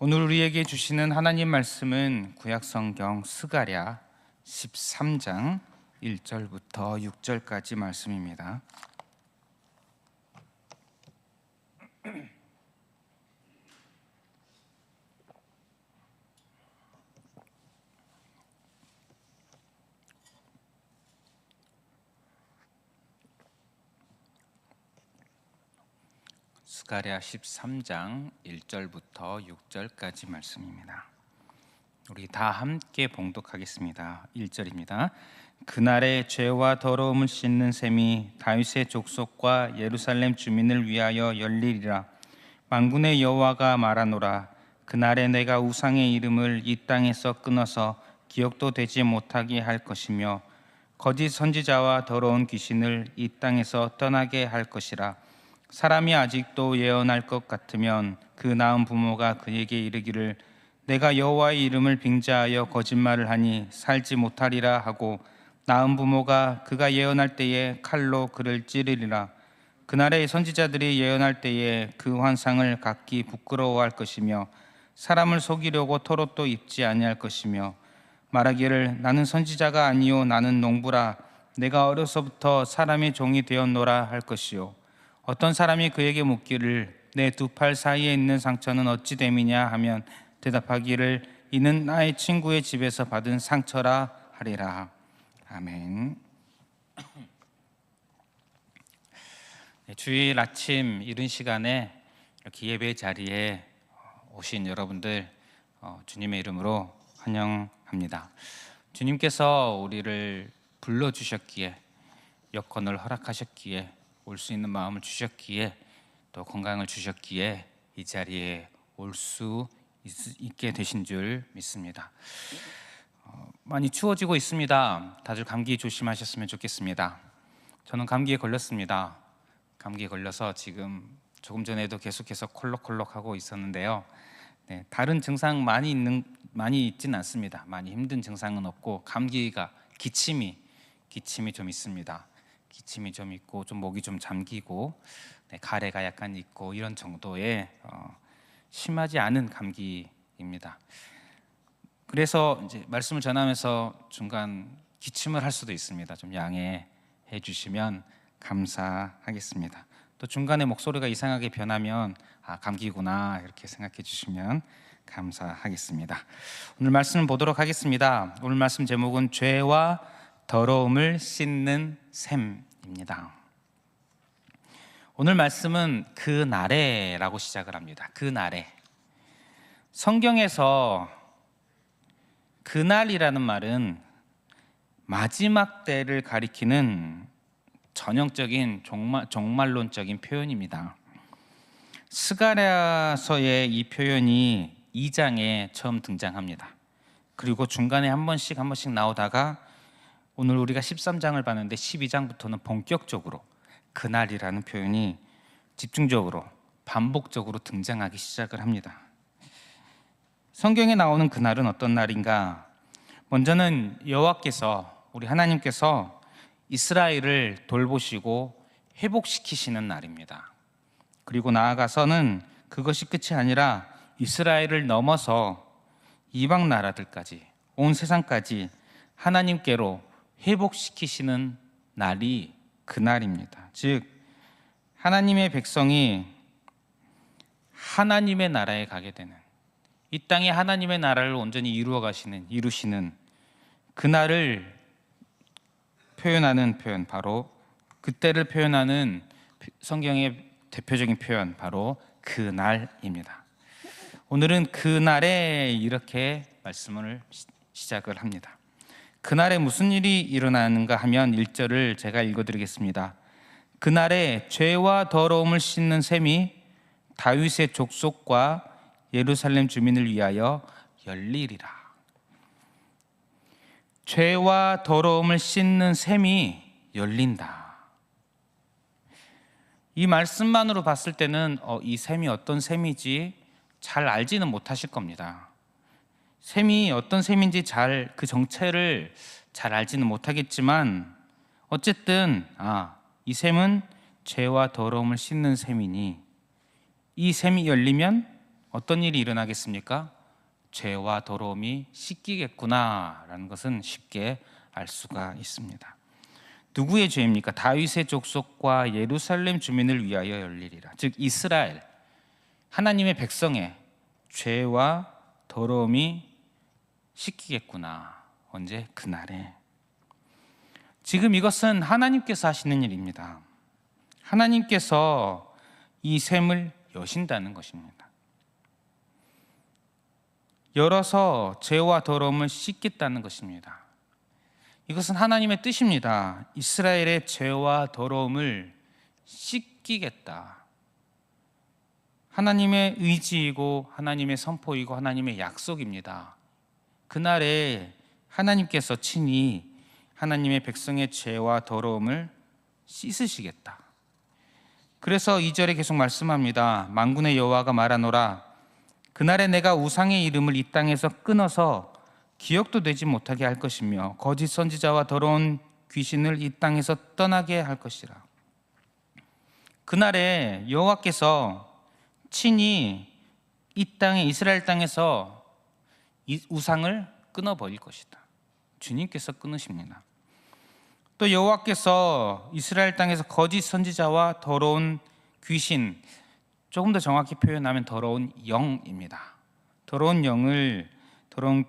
오늘 우리에게 주시는 하나님 말씀은 구약성경 스가랴 13장 1절부터 6절까지 말씀입니다. 스가랴 13장 1절부터 6절까지 말씀입니다. 우리 다 함께 봉독하겠습니다. 1절입니다. 그날의 죄와 더러움을 씻는 셈이 다윗의 족속과 예루살렘 주민을 위하여 열리리라. 만군의 여호와가 말하노라. 그날에 내가 우상의 이름을 이 땅에서 끊어서 기억도 되지 못하게 할 것이며 거짓 선지자와 더러운 귀신을 이 땅에서 떠나게 할 것이라. 사람이 아직도 예언할 것 같으면 그 낳은 부모가 그에게 이르기를 내가 여호와의 이름을 빙자하여 거짓말을 하니 살지 못하리라 하고 낳은 부모가 그가 예언할 때에 칼로 그를 찌르리라. 그날에 선지자들이 예언할 때에 그 환상을 각기 부끄러워할 것이며 사람을 속이려고 털옷도 입지 아니할 것이며 말하기를 나는 선지자가 아니요 나는 농부라. 내가 어려서부터 사람의 종이 되었노라 할 것이요 어떤 사람이 그에게 묻기를 내 두 팔 사이에 있는 상처는 어찌 됨이냐 하면 대답하기를 이는 나의 친구의 집에서 받은 상처라 하리라. 아멘. 주일 아침 이른 시간에 이렇게 예배 자리에 오신 여러분들 주님의 이름으로 환영합니다. 주님께서 우리를 불러주셨기에 여건을 허락하셨기에 올 수 있는 마음을 주셨기에 또 건강을 주셨기에 이 자리에 올 수 있게 되신 줄 믿습니다. 많이 추워지고 있습니다. 다들 감기 조심하셨으면 좋겠습니다. 저는 감기에 걸렸습니다. 감기에 걸려서 지금 조금 전에도 계속해서 콜록콜록하고 있었는데요. 다른 증상 많이 있지는 않습니다. 많이 힘든 증상은 없고 감기가 기침이 좀 있습니다. 기침이 좀 있고 좀 목이 좀 잠기고 가래가 약간 있고 이런 정도의 심하지 않은 감기입니다. 그래서 이제 말씀을 전하면서 중간 기침을 할 수도 있습니다. 좀 양해해 주시면 감사하겠습니다. 또 중간에 목소리가 이상하게 변하면 감기구나 이렇게 생각해 주시면 감사하겠습니다. 오늘 말씀을 보도록 하겠습니다. 오늘 말씀 제목은 죄와 더러움을 씻는 셈입니다. 오늘 말씀은 그날에라고 시작을 합니다. 그날에. 성경에서 그날이라는 말은 마지막 때를 가리키는 전형적인 종말론적인 표현입니다. 스가랴서의 이 표현이 2장에 처음 등장합니다. 그리고 중간에 한 번씩 나오다가 오늘 우리가 13장을 봤는데 12장부터는 본격적으로 그날이라는 표현이 집중적으로 반복적으로 등장하기 시작을 합니다. 성경에 나오는 그날은 어떤 날인가? 먼저는 여호와께서 우리 하나님께서 이스라엘을 돌보시고 회복시키시는 날입니다. 그리고 나아가서는 그것이 끝이 아니라 이스라엘을 넘어서 이방 나라들까지 온 세상까지 하나님께로 회복시키시는 날이 그날입니다. 즉 하나님의 백성이 하나님의 나라에 가게 되는, 이 땅에 하나님의 나라를 온전히 이루시는 그날을 표현하는 표현, 바로 그때를 표현하는 성경의 대표적인 표현, 바로 그날입니다. 오늘은 그날에 이렇게 말씀을 시작을 합니다. 그날에 무슨 일이 일어나는가 하면 1절을 제가 읽어드리겠습니다. 그날에 죄와 더러움을 씻는 셈이 다윗의 족속과 예루살렘 주민을 위하여 열리리라. 죄와 더러움을 씻는 셈이 열린다. 이 말씀만으로 봤을 때는 이 셈이 어떤 셈이지 잘 알지는 못하실 겁니다. 셈이 어떤 셈인지 그 정체를 잘 알지는 못하겠지만 어쨌든 이 셈은 죄와 더러움을 씻는 셈이니 이 셈이 열리면 어떤 일이 일어나겠습니까? 죄와 더러움이 씻기겠구나라는 것은 쉽게 알 수가 있습니다. 누구의 죄입니까? 다윗의 족속과 예루살렘 주민을 위하여 열리리라. 즉 이스라엘, 하나님의 백성의 죄와 더러움이 씻기겠구나. 언제? 그날에. 지금 이것은 하나님께서 하시는 일입니다. 하나님께서 이 샘을 여신다는 것입니다. 열어서 죄와 더러움을 씻겠다는 것입니다. 이것은 하나님의 뜻입니다. 이스라엘의 죄와 더러움을 씻기겠다. 하나님의 의지이고 하나님의 선포이고 하나님의 약속입니다. 그날에 하나님께서 친히 하나님의 백성의 죄와 더러움을 씻으시겠다. 그래서 2절에 계속 말씀합니다. 만군의 여호와가 말하노라. 그날에 내가 우상의 이름을 이 땅에서 끊어서 기억도 되지 못하게 할 것이며 거짓 선지자와 더러운 귀신을 이 땅에서 떠나게 할 것이라. 그날에 여호와께서 친히 이 땅에 이스라엘 땅에서 이 우상을 끊어버릴 것이다. 주님께서 끊으십니다. 또 여호와께서 이스라엘 땅에서 거짓 선지자와 더러운 귀신, 조금 더 정확히 표현하면 더러운 영입니다. 더러운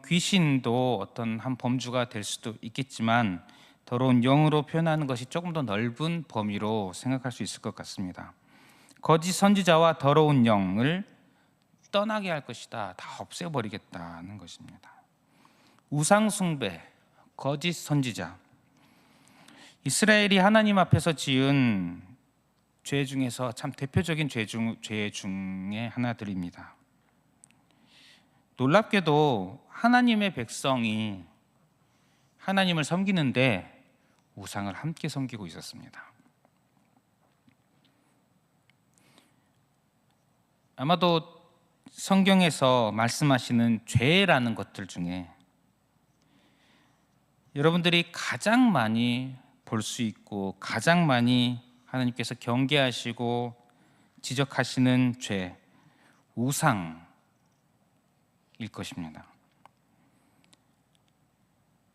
귀신도 어떤 한 범주가 될 수도 있겠지만 더러운 영으로 표현하는 것이 조금 더 넓은 범위로 생각할 수 있을 것 같습니다. 거짓 선지자와 더러운 영을 떠나게 할 것이다. 다 없애버리겠다는 것입니다. 우상 숭배, 거짓 선지자, 이스라엘이 하나님 앞에서 지은 죄 중에서 참 대표적인 죄 중에 하나들입니다. 놀랍게도 하나님의 백성이 하나님을 섬기는데 우상을 함께 섬기고 있었습니다. 아마도 성경에서 말씀하시는 죄라는 것들 중에 여러분들이 가장 많이 볼 수 있고 가장 많이 하나님께서 경계하시고 지적하시는 죄, 우상일 것입니다.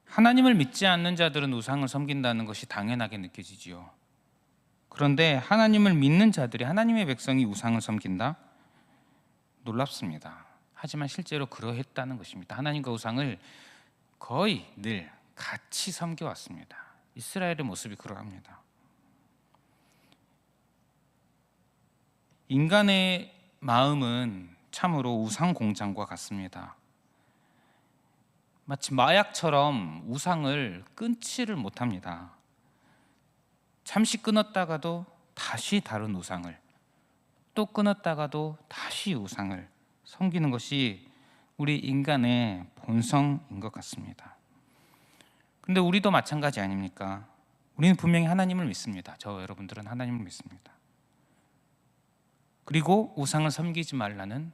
하나님을 믿지 않는 자들은 우상을 섬긴다는 것이 당연하게 느껴지지요. 그런데 하나님을 믿는 자들이, 하나님의 백성이 우상을 섬긴다? 놀랍습니다. 하지만 실제로 그러했다는 것입니다. 하나님과 우상을 거의 늘 같이 섬겨왔습니다. 이스라엘의 모습이 그러합니다. 인간의 마음은 참으로 우상 공장과 같습니다. 마치 마약처럼 우상을 끊지를 못합니다. 잠시 끊었다가도 다시 다른 우상을, 또 끊었다가도 다시 우상을 섬기는 것이 우리 인간의 본성인 것 같습니다. 근데 우리도 마찬가지 아닙니까? 우리는 분명히 하나님을 믿습니다. 저 여러분들은 하나님을 믿습니다. 그리고 우상을 섬기지 말라는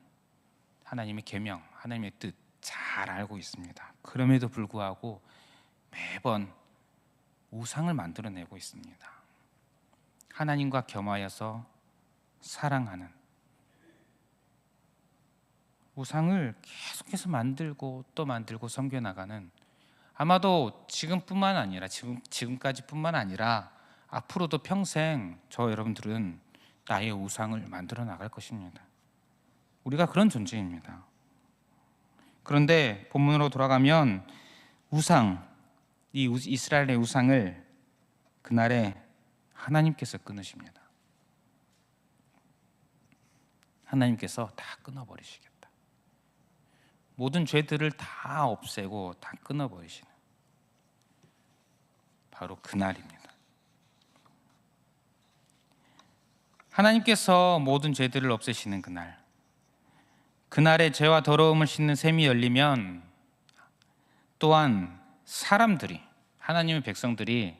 하나님의 계명, 하나님의 뜻 잘 알고 있습니다. 그럼에도 불구하고 매번 우상을 만들어내고 있습니다. 하나님과 겸하여서 사랑하는 우상을 계속해서 만들고 또 만들고 섬겨나가는, 아마도 지금뿐만 아니라 지금까지뿐만 아니라 앞으로도 평생 저 여러분들은 나의 우상을 만들어 나갈 것입니다. 우리가 그런 존재입니다. 그런데 본문으로 돌아가면 이 이스라엘의 우상을 그날에 하나님께서 끊으십니다. 하나님께서 다 끊어버리시겠다. 모든 죄들을 다 없애고 다 끊어버리시는 바로 그날입니다. 하나님께서 모든 죄들을 없애시는 그날에 죄와 더러움을 씻는 샘이 열리면 또한 사람들이, 하나님의 백성들이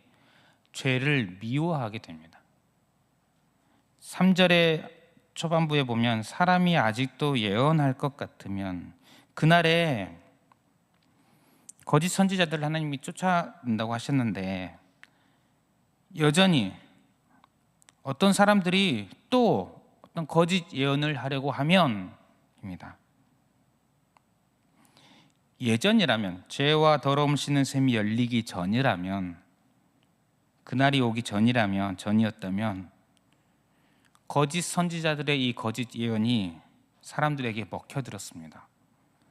죄를 미워하게 됩니다. 3절의 초반부에 보면 사람이 아직도 예언할 것 같으면, 그날에 거짓 선지자들을 하나님이 쫓아낸다고 하셨는데 여전히 어떤 사람들이 또 어떤 거짓 예언을 하려고 하면 됩니다. 예전이라면, 죄와 더러움 씻는 셈이 열리기 전이라면, 그날이 오기 전이었다면 거짓 선지자들의 이 거짓 예언이 사람들에게 먹혀들었습니다.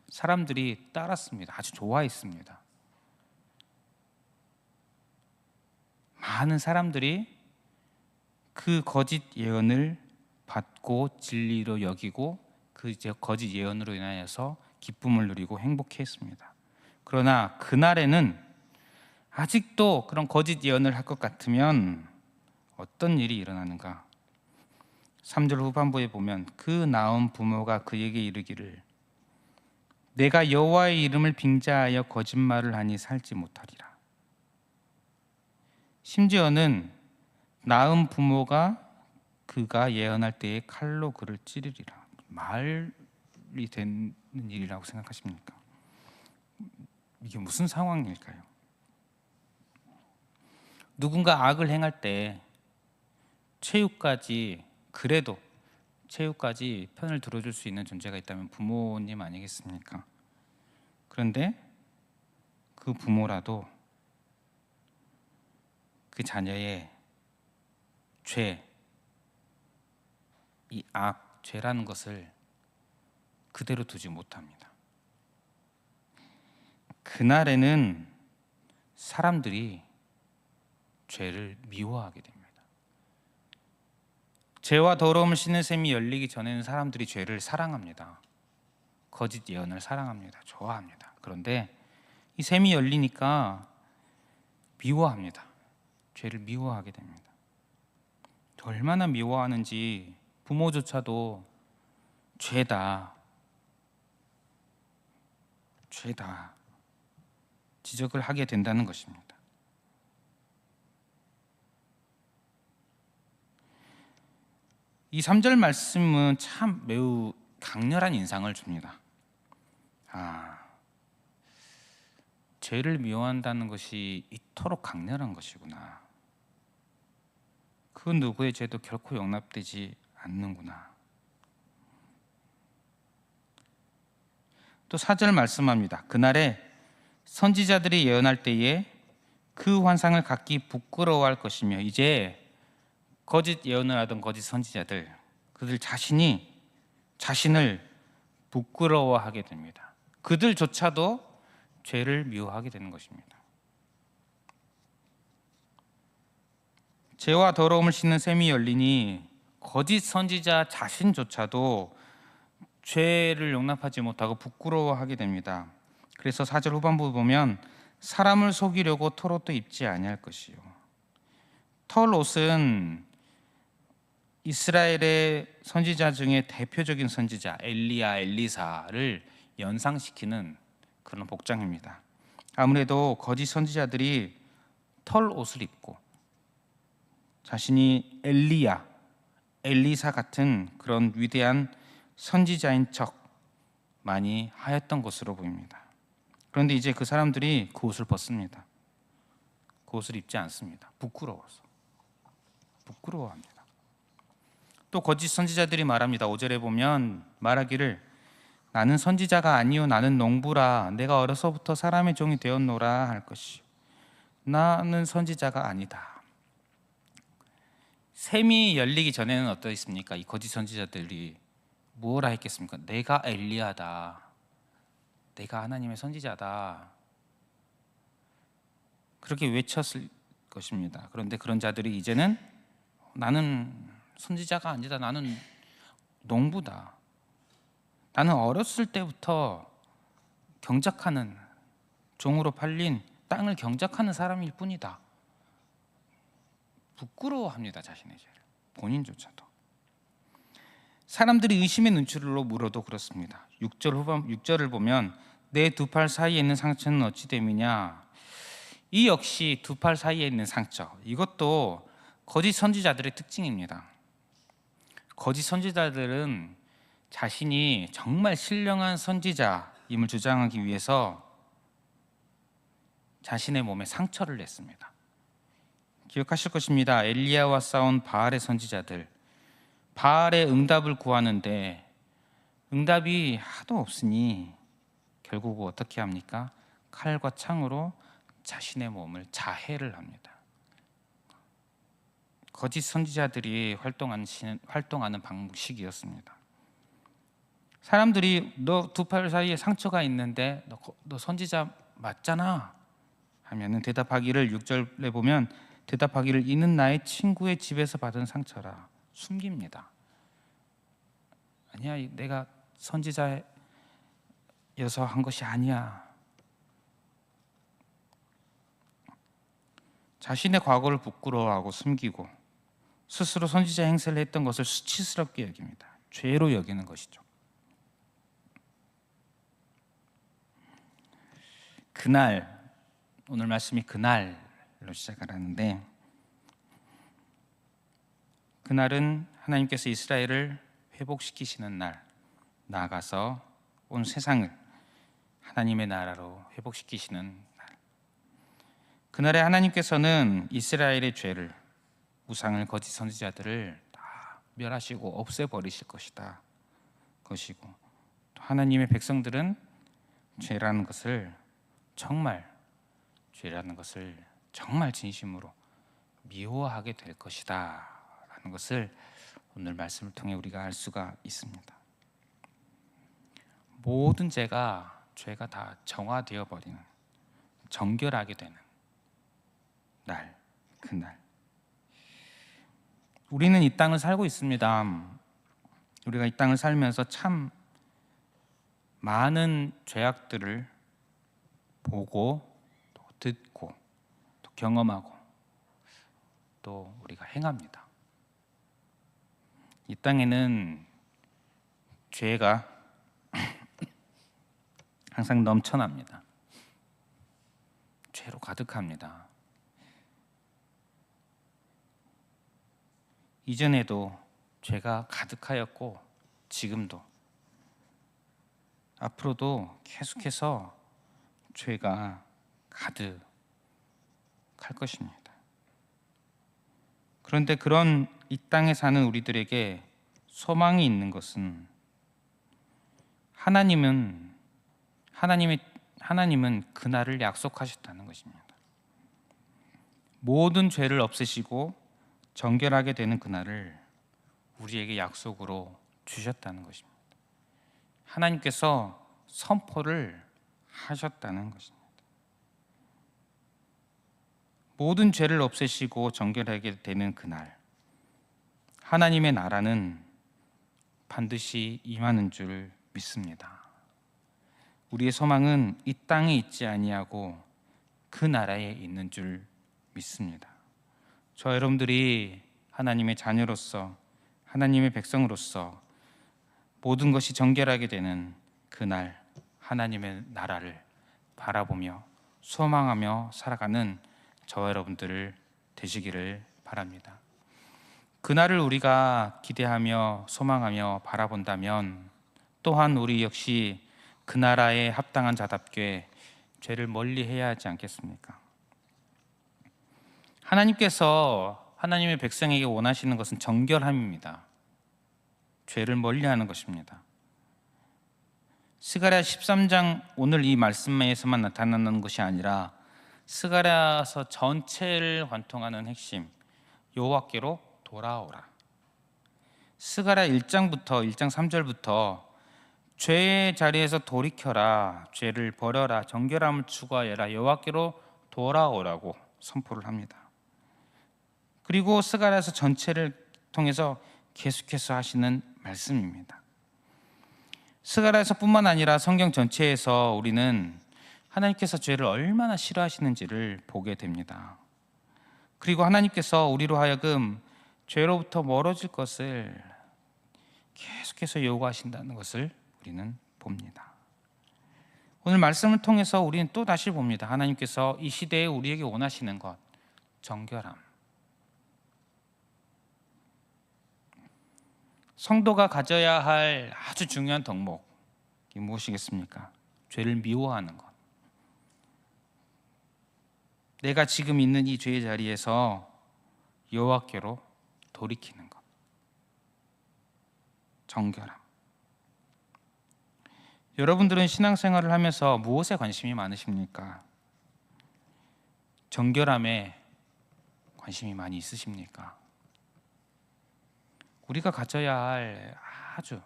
사람들이 따랐습니다. 아주 좋아했습니다. 많은 사람들이 그 거짓 예언을 받고 진리로 여기고 그 거짓 예언으로 인하여서 기쁨을 누리고 행복해했습니다. 그러나 그날에는 아직도 그런 거짓 예언을 할 것 같으면 어떤 일이 일어나는가? 3절 후반부에 보면 그 나은 부모가 그에게 이르기를 내가 여호와의 이름을 빙자하여 거짓말을 하니 살지 못하리라. 심지어는 낳은 부모가 그가 예언할 때에 칼로 그를 찌르리라. 말이 되는 일이라고 생각하십니까? 이게 무슨 상황일까요? 누군가 악을 행할 때 최후까지 편을 들어줄 수 있는 존재가 있다면 부모님 아니겠습니까? 그런데 그 부모라도 그 자녀의 죄, 이 죄라는 것을 그대로 두지 못합니다. 그날에는 사람들이 죄를 미워하게 됩니다. 죄와 더러움을 씻는 셈이 열리기 전에는 사람들이 죄를 사랑합니다. 거짓 예언을 사랑합니다. 좋아합니다. 그런데 이 셈이 열리니까 미워합니다. 죄를 미워하게 됩니다. 얼마나 미워하는지 부모조차도 죄다 지적을 하게 된다는 것입니다. 이 3절 말씀은 참 매우 강렬한 인상을 줍니다. 죄를 미워한다는 것이 이토록 강렬한 것이구나. 그 누구의 죄도 결코 용납되지 않는구나. 또 4절 말씀합니다. 그날에 선지자들이 예언할 때에 그 환상을 갖기 부끄러워할 것이며, 이제 거짓 예언을 하던 거짓 선지자들, 그들 자신을 부끄러워하게 됩니다. 그들조차도 죄를 미워하게 되는 것입니다. 죄와 더러움을 씻는 셈이 열리니 거짓 선지자 자신조차도 죄를 용납하지 못하고 부끄러워하게 됩니다. 그래서 4절 후반부 보면 사람을 속이려고 털옷도 입지 아니할 것이요. 털옷은 이스라엘의 선지자 중에 대표적인 선지자 엘리야, 엘리사를 연상시키는 그런 복장입니다. 아무래도 거짓 선지자들이 털옷을 입고 자신이 엘리야, 엘리사 같은 그런 위대한 선지자인 척 많이 하였던 것으로 보입니다. 그런데 이제 그 사람들이 그 옷을 벗습니다. 그 옷을 입지 않습니다. 부끄러워합니다. 또 거짓 선지자들이 말합니다. 5절에 보면 말하기를 나는 선지자가 아니요 나는 농부라. 내가 어려서부터 사람의 종이 되었노라 할 것이요 나는 선지자가 아니다. 셈이 열리기 전에는 어떠했습니까? 이 거짓 선지자들이 뭐라 했겠습니까? 내가 엘리야다. 내가 하나님의 선지자다. 그렇게 외쳤을 것입니다. 그런데 그런 자들이 이제는 나는 선지자가 아니다. 나는 농부다. 나는 어렸을 때부터 경작하는, 종으로 팔린 땅을 경작하는 사람일 뿐이다. 부끄러워합니다. 자신의 죄를. 본인조차도. 사람들이 의심의 눈초리로 물어도 그렇습니다. 6절을 보면 내 두 팔 사이에 있는 상처는 어찌 됨이냐. 이 역시 두 팔 사이에 있는 상처, 이것도 거짓 선지자들의 특징입니다. 거짓 선지자들은 자신이 정말 신령한 선지자임을 주장하기 위해서 자신의 몸에 상처를 냈습니다. 기억하실 것입니다. 엘리야와 싸운 바알의 선지자들, 바알의 응답을 구하는데 응답이 하도 없으니 결국 어떻게 합니까? 칼과 창으로 자신의 몸을 자해를 합니다. 거짓 선지자들이 활동하는 방식이었습니다. 사람들이 너 두 팔 사이에 상처가 있는데 너 선지자 맞잖아 하면은 대답하기를 6절에 보면 대답하기를 이는 나의 친구의 집에서 받은 상처라 숨깁니다. 아니야, 내가 선지자여서 한 것이 아니야. 자신의 과거를 부끄러워하고 숨기고 스스로 선지자 행세를 했던 것을 수치스럽게 여깁니다. 죄로 여기는 것이죠. 그날, 오늘 말씀이 그날로 시작을 하는데, 그날은 하나님께서 이스라엘을 회복시키시는 날, 나아가서 온 세상을 하나님의 나라로 회복시키시는 날. 그날에 하나님께서는 이스라엘의 죄를, 우상을, 거짓 선지자들을 다 멸하시고 없애버리실 것이다 것이고, 또 하나님의 백성들은 죄라는 것을 정말 진심으로 미워하게 될 것이다 라는 것을 오늘 말씀을 통해 우리가 알 수가 있습니다. 모든 죄가 다 정화되어 버리는, 정결하게 되는 날, 그날. 우리는 이 땅을 살고 있습니다. 우리가 이 땅을 살면서 참 많은 죄악들을 보고 또 듣고 또 경험하고 또 우리가 행합니다. 이 땅에는 죄가 항상 넘쳐납니다. 죄로 가득합니다. 이전에도 죄가 가득하였고 지금도 앞으로도 계속해서 죄가 가득할 것입니다. 그런데 그런 이 땅에 사는 우리들에게 소망이 있는 것은 하나님은 그날을 약속하셨다는 것입니다. 모든 죄를 없애시고 정결하게 되는 그날을 우리에게 약속으로 주셨다는 것입니다. 하나님께서 선포를 하셨다는 것입니다. 모든 죄를 없애시고 정결하게 되는 그날, 하나님의 나라는 반드시 임하는 줄 믿습니다. 우리의 소망은 이 땅에 있지 아니하고 그 나라에 있는 줄 믿습니다. 저 여러분들이 하나님의 자녀로서, 하나님의 백성으로서 모든 것이 정결하게 되는 그날, 하나님의 나라를 바라보며 소망하며 살아가는 저와 여러분들을 되시기를 바랍니다. 그날을 우리가 기대하며 소망하며 바라본다면 또한 우리 역시 그 나라에 합당한 자답게 죄를 멀리해야 하지 않겠습니까? 하나님께서 하나님의 백성에게 원하시는 것은 정결함입니다. 죄를 멀리하는 것입니다. 스가랴 13장 오늘 이 말씀에서만 나타나는 것이 아니라 스가랴서 전체를 관통하는 핵심, 여호와께로 돌아오라. 스가랴 1장 3절부터 죄의 자리에서 돌이켜라, 죄를 버려라, 정결함을 추구하여라, 여호와께로 돌아오라고 선포를 합니다. 그리고 스가랴서 전체를 통해서 계속해서 하시는 말씀입니다. 스가랴서뿐만 아니라 성경 전체에서 우리는 하나님께서 죄를 얼마나 싫어하시는지를 보게 됩니다. 그리고 하나님께서 우리로 하여금 죄로부터 멀어질 것을 계속해서 요구하신다는 것을 우리는 봅니다. 오늘 말씀을 통해서 우리는 또 다시 봅니다. 하나님께서 이 시대에 우리에게 원하시는 것, 정결함. 성도가 가져야 할 아주 중요한 덕목이 무엇이겠습니까? 죄를 미워하는 것. 내가 지금 있는 이 죄의 자리에서 여호와께로 돌이키는 것. 정결함. 여러분들은 신앙생활을 하면서 무엇에 관심이 많으십니까? 정결함에 관심이 많이 있으십니까? 우리가 가져야 할 아주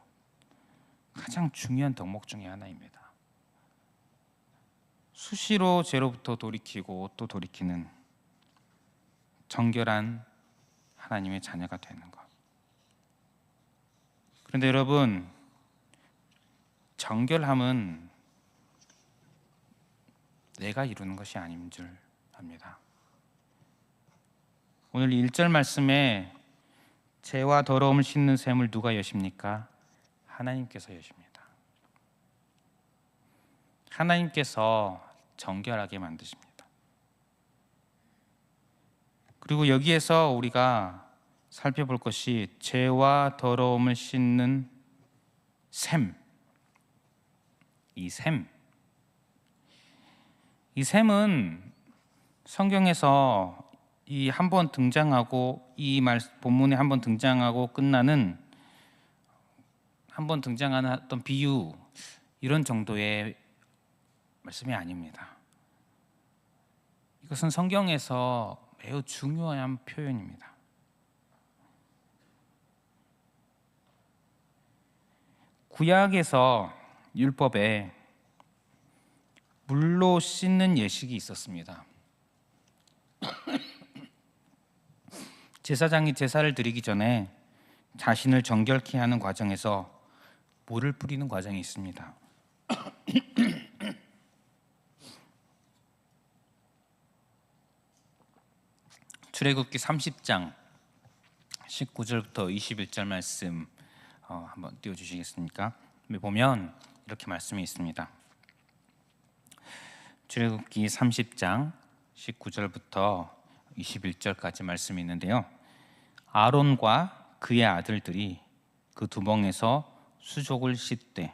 가장 중요한 덕목 중에 하나입니다. 수시로 죄로부터 돌이키고 또 돌이키는 정결한 하나님의 자녀가 되는 것. 그런데 여러분, 정결함은 내가 이루는 것이 아닌 줄 압니다. 오늘 1절 말씀에 죄와 더러움을 씻는 셈을 누가 여십니까? 하나님께서 여십니다. 하나님께서 정결하게 만드십니다. 그리고 여기에서 우리가 살펴볼 것이 죄와 더러움을 씻는 셈. 이 셈은 성경에서 이 한 번 등장하고 이 본문에 한 번 등장하고 끝나는 한 번 등장하는 어떤 비유 이런 정도의 말씀이 아닙니다. 이것은 성경에서 매우 중요한 표현입니다. 구약에서 율법에 물로 씻는 예식이 있었습니다. 제사장이 제사를 드리기 전에 자신을 정결케 하는 과정에서 물을 뿌리는 과정이 있습니다. 출애굽기 30장 19절부터 21절 말씀 한번 띄워주시겠습니까? 보면 이렇게 말씀이 있습니다. 출애굽기 30장 19절부터 21절까지 말씀이 있는데요. 아론과 그의 아들들이 그 두멍에서 수족을 씻되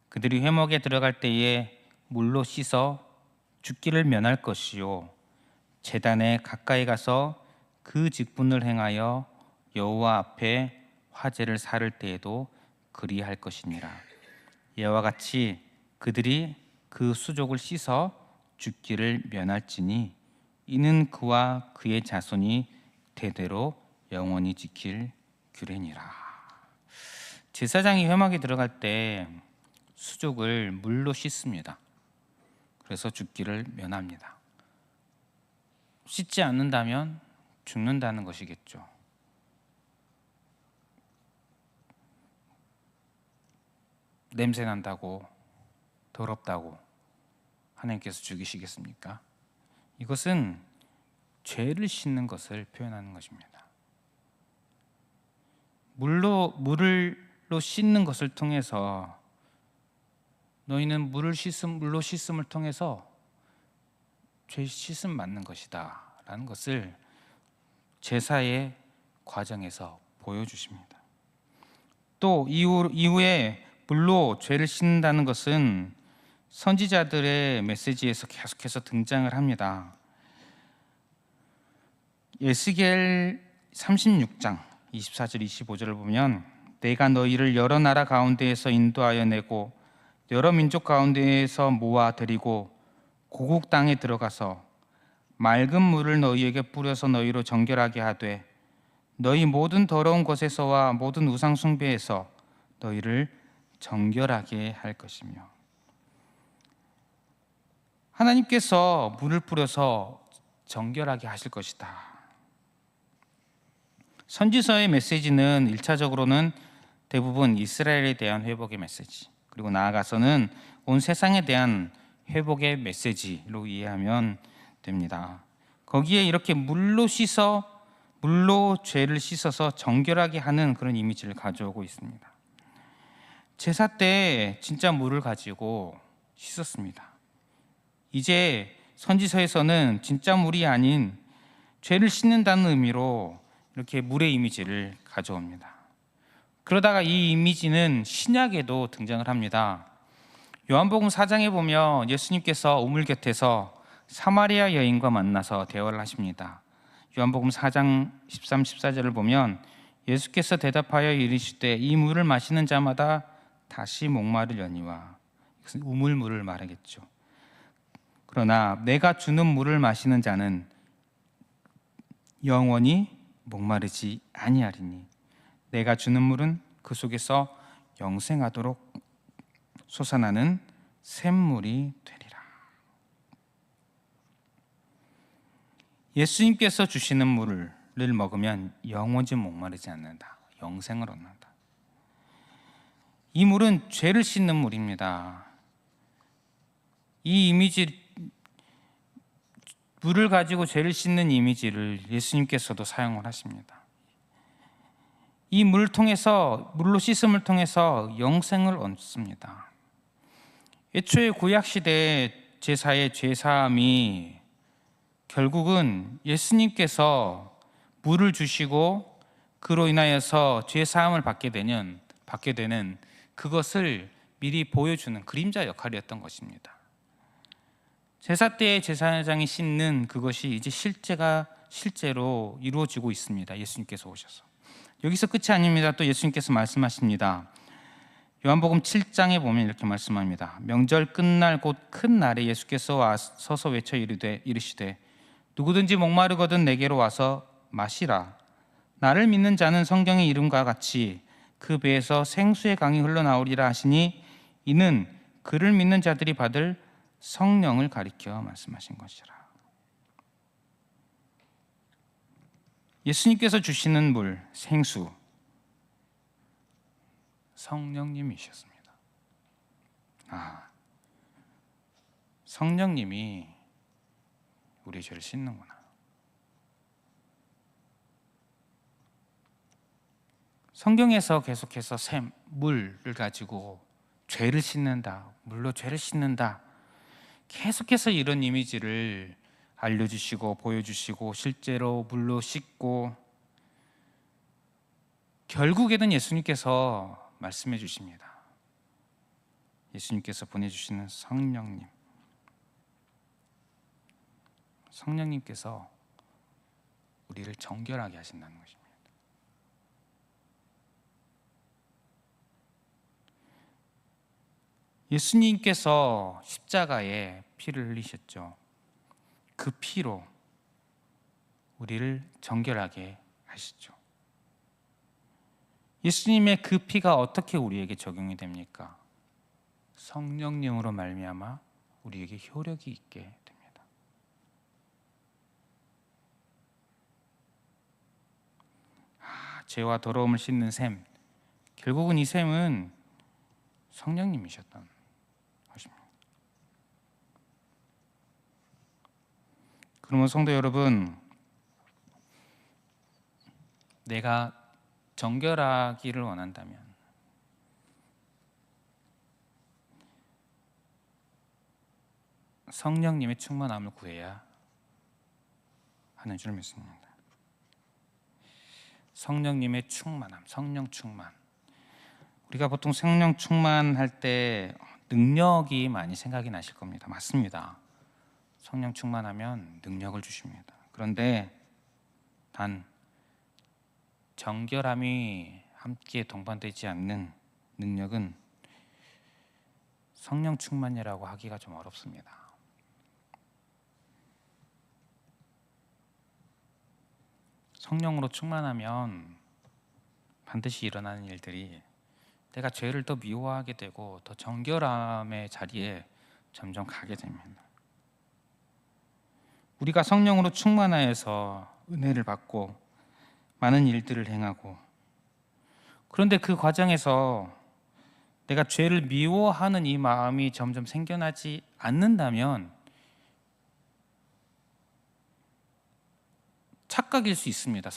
그들이 회막에 들어갈 때에 물로 씻어 죽기를 면할 것이요 제단에 가까이 가서 그 직분을 행하여 여호와 앞에 화제를 살을 때에도 그리할 것이니라. 이와 같이 그들이 그 수족을 씻어 죽기를 면할지니 이는 그와 그의 자손이 대대로 영원히 지킬 규례니라. 제사장이 회막에 들어갈 때 수족을 물로 씻습니다. 그래서 죽기를 면합니다. 씻지 않는다면 죽는다는 것이겠죠. 냄새 난다고 더럽다고 하나님께서 죽이시겠습니까? 이것은 죄를 씻는 것을 표현하는 것입니다. 물로 씻는 것을 통해서 너희는 물로 씻음을 통해서 죄 씻음 맞는 것이다 라는 것을 제사의 과정에서 보여주십니다. 또 이후에 물로 죄를 씻는다는 것은 선지자들의 메시지에서 계속해서 등장을 합니다. 에스겔 36장 24절 25절을 보면 내가 너희를 여러 나라 가운데에서 인도하여 내고 여러 민족 가운데에서 모아 데리고 고국 땅에 들어가서 맑은 물을 너희에게 뿌려서 너희로 정결하게 하되 너희 모든 더러운 것에서와 모든 우상 숭배에서 너희를 정결하게 할 것이며 하나님께서 물을 뿌려서 정결하게 하실 것이다. 선지서의 메시지는 1차적으로는 대부분 이스라엘에 대한 회복의 메시지, 그리고 나아가서는 온 세상에 대한 회복의 메시지로 이해하면 됩니다. 거기에 이렇게 물로 죄를 씻어서 정결하게 하는 그런 이미지를 가져오고 있습니다. 제사 때 진짜 물을 가지고 씻었습니다. 이제 선지서에서는 진짜 물이 아닌 죄를 씻는다는 의미로 이렇게 물의 이미지를 가져옵니다. 그러다가 이 이미지는 신약에도 등장을 합니다. 요한복음 4장에 보면 예수님께서 우물 곁에서 사마리아 여인과 만나서 대화를 하십니다. 요한복음 4장 13, 14절을 보면 예수께서 대답하여 이르시되 이 물을 마시는 자마다 다시 목마르려니와 우물물을 말하겠죠. 그러나 내가 주는 물을 마시는 자는 영원히 목마르지 아니하리니 내가 주는 물은 그 속에서 영생하도록 솟아나는 샘물이 되리라. 예수님께서 주시는 물을 먹으면 영원히 목마르지 않는다. 영생을 얻는다. 이 물은 죄를 씻는 물입니다. 이 이미지, 물을 가지고 죄를 씻는 이미지를 예수님께서도 사용을 하십니다. 이 물로 씻음을 통해서 영생을 얻습니다. 애초에 구약 시대 제사의 죄사함이 결국은 예수님께서 물을 주시고 그로 인하여서 죄사함을 받게 되는 그것을 미리 보여주는 그림자 역할이었던 것입니다. 제사 때의 제사장이 씻는 그것이 이제 실제로 이루어지고 있습니다. 예수님께서 오셔서. 여기서 끝이 아닙니다. 또 예수님께서 말씀하십니다. 요한복음 7장에 보면 이렇게 말씀합니다. 명절 끝날 곧 큰 날에 예수께서 서서 외쳐 이르시되 누구든지 목마르거든 내게로 와서 마시라. 나를 믿는 자는 성경의 이름과 같이 그 배에서 생수의 강이 흘러나오리라 하시니 이는 그를 믿는 자들이 받을 성령을 가리켜 말씀하신 것이라. 예수님께서 주시는 물, 생수, 성령님이셨습니다. 성령님이 우리 죄를 씻는구나. 성경에서 계속해서 물을 가지고 죄를 씻는다, 물로 죄를 씻는다, 계속해서 이런 이미지를 알려주시고 보여주시고 실제로 물로 씻고 결국에는 예수님께서 말씀해 주십니다. 예수님께서 보내주시는 성령님께서 우리를 정결하게 하신다는 것입니다. 예수님께서 십자가에 피를 흘리셨죠. 그 피로 우리를 정결하게 하시죠. 예수님의 그 피가 어떻게 우리에게 적용이 됩니까? 성령님으로 말미암아 우리에게 효력이 있게 됩니다. 죄와 더러움을 씻는 샘, 결국은 이 샘은 성령님이셨던 것입니다. 그러면 성도 여러분, 내가 정결하기를 원한다면 성령님의 충만함을 구해야 하는 줄 믿습니다. 성령님의 충만함, 성령 충만. 우리가 보통 성령 충만할 때 능력이 많이 생각이 나실 겁니다. 맞습니다. 성령 충만하면 능력을 주십니다. 그런데 단 정결함이 함께 동반되지 않는 능력은 성령 충만이라고 하기가 좀 어렵습니다. 성령으로 충만하면 반드시 일어나는 일들이 내가 죄를 더 미워하게 되고 더 정결함의 자리에 점점 가게 됩니다. 우리가 성령으로 충만하여서 은혜를 받고 많은 일들을 행하고, 그런데 그 과정에서 내가 죄를 미워하는 이 마음이 점점 생겨나지 않는다면 착각일 수 있습니다.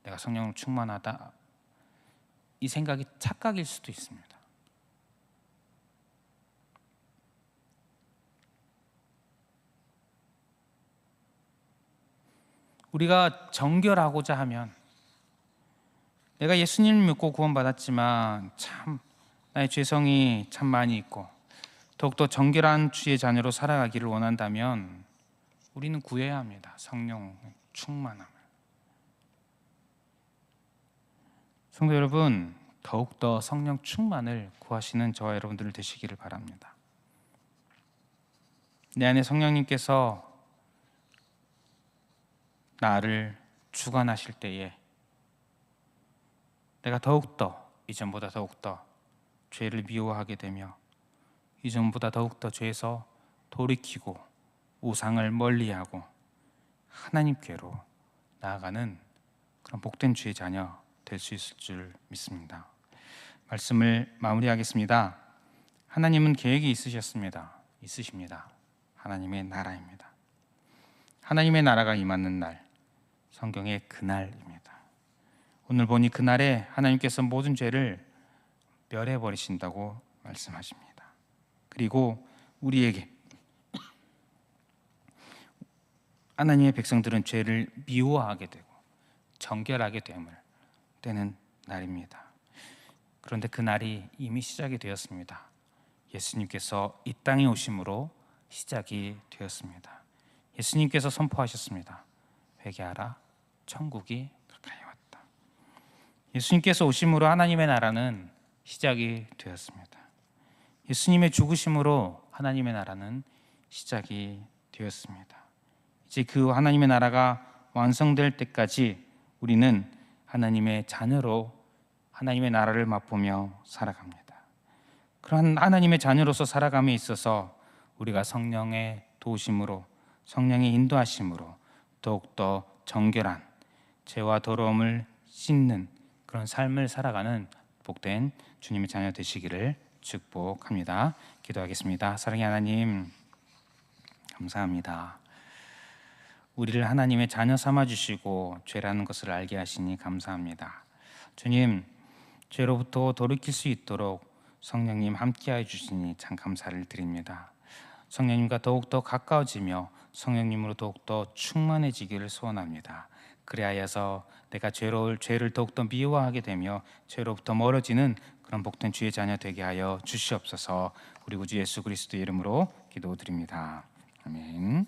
내가 성령으로 충만하다, 이 생각이 착각일 수도 있습니다. 우리가 정결하고자 하면, 내가 예수님을 믿고 구원받았지만 참 나의 죄성이 참 많이 있고 더욱더 정결한 주의 자녀로 살아가기를 원한다면 우리는 구해야 합니다. 성령 충만함을. 성도 여러분, 더욱더 성령 충만을 구하시는 저와 여러분들 되시기를 바랍니다. 내 안에 성령님께서 나를 주관하실 때에 내가 더욱더 이전보다 더욱더 죄를 미워하게 되며 이전보다 더욱더 죄에서 돌이키고 우상을 멀리하고 하나님께로 나아가는 그런 복된 주의 자녀 될 수 있을 줄 믿습니다. 말씀을 마무리하겠습니다. 하나님은 계획이 있으십니다. 하나님의 나라입니다. 하나님의 나라가 임하는 날, 성경의 그날입니다. 오늘 보니 그날에 하나님께서 모든 죄를 멸해 버리신다고 말씀하십니다. 그리고 우리에게 하나님의 백성들은 죄를 미워하게 되고 정결하게 되는 날입니다. 그런데 그 날이 이미 시작이 되었습니다. 예수님께서 이 땅에 오심으로 시작이 되었습니다. 예수님께서 선포하셨습니다. 회개하라, 천국이 가까이 왔다. 예수님께서 오심으로 하나님의 나라는 시작이 되었습니다. 예수님의 죽으심으로 하나님의 나라는 시작이 되었습니다. 이제 그 하나님의 나라가 완성될 때까지 우리는 하나님의 자녀로 하나님의 나라를 맛보며 살아갑니다. 그런 하나님의 자녀로서 살아감에 있어서 우리가 성령의 도우심으로, 성령의 인도하심으로 더욱더 정결한 죄와 더러움을 씻는 그런 삶을 살아가는 복된 주님의 자녀 되시기를 축복합니다. 기도하겠습니다. 사랑의 하나님, 감사합니다. 우리를 하나님의 자녀 삼아주시고 죄라는 것을 알게 하시니 감사합니다. 주님, 죄로부터 돌이킬 수 있도록 성령님 함께하여 주시니 참 감사를 드립니다. 성령님과 더욱더 가까워지며 성령님으로 더욱더 충만해지기를 소원합니다. 그리하여서 내가 죄를 더욱더 미워하게 되며 죄로부터 멀어지는 그런 복된 주의 자녀 되게 하여 주시옵소서. 우리 구주 예수 그리스도의 이름으로 기도드립니다. 아멘.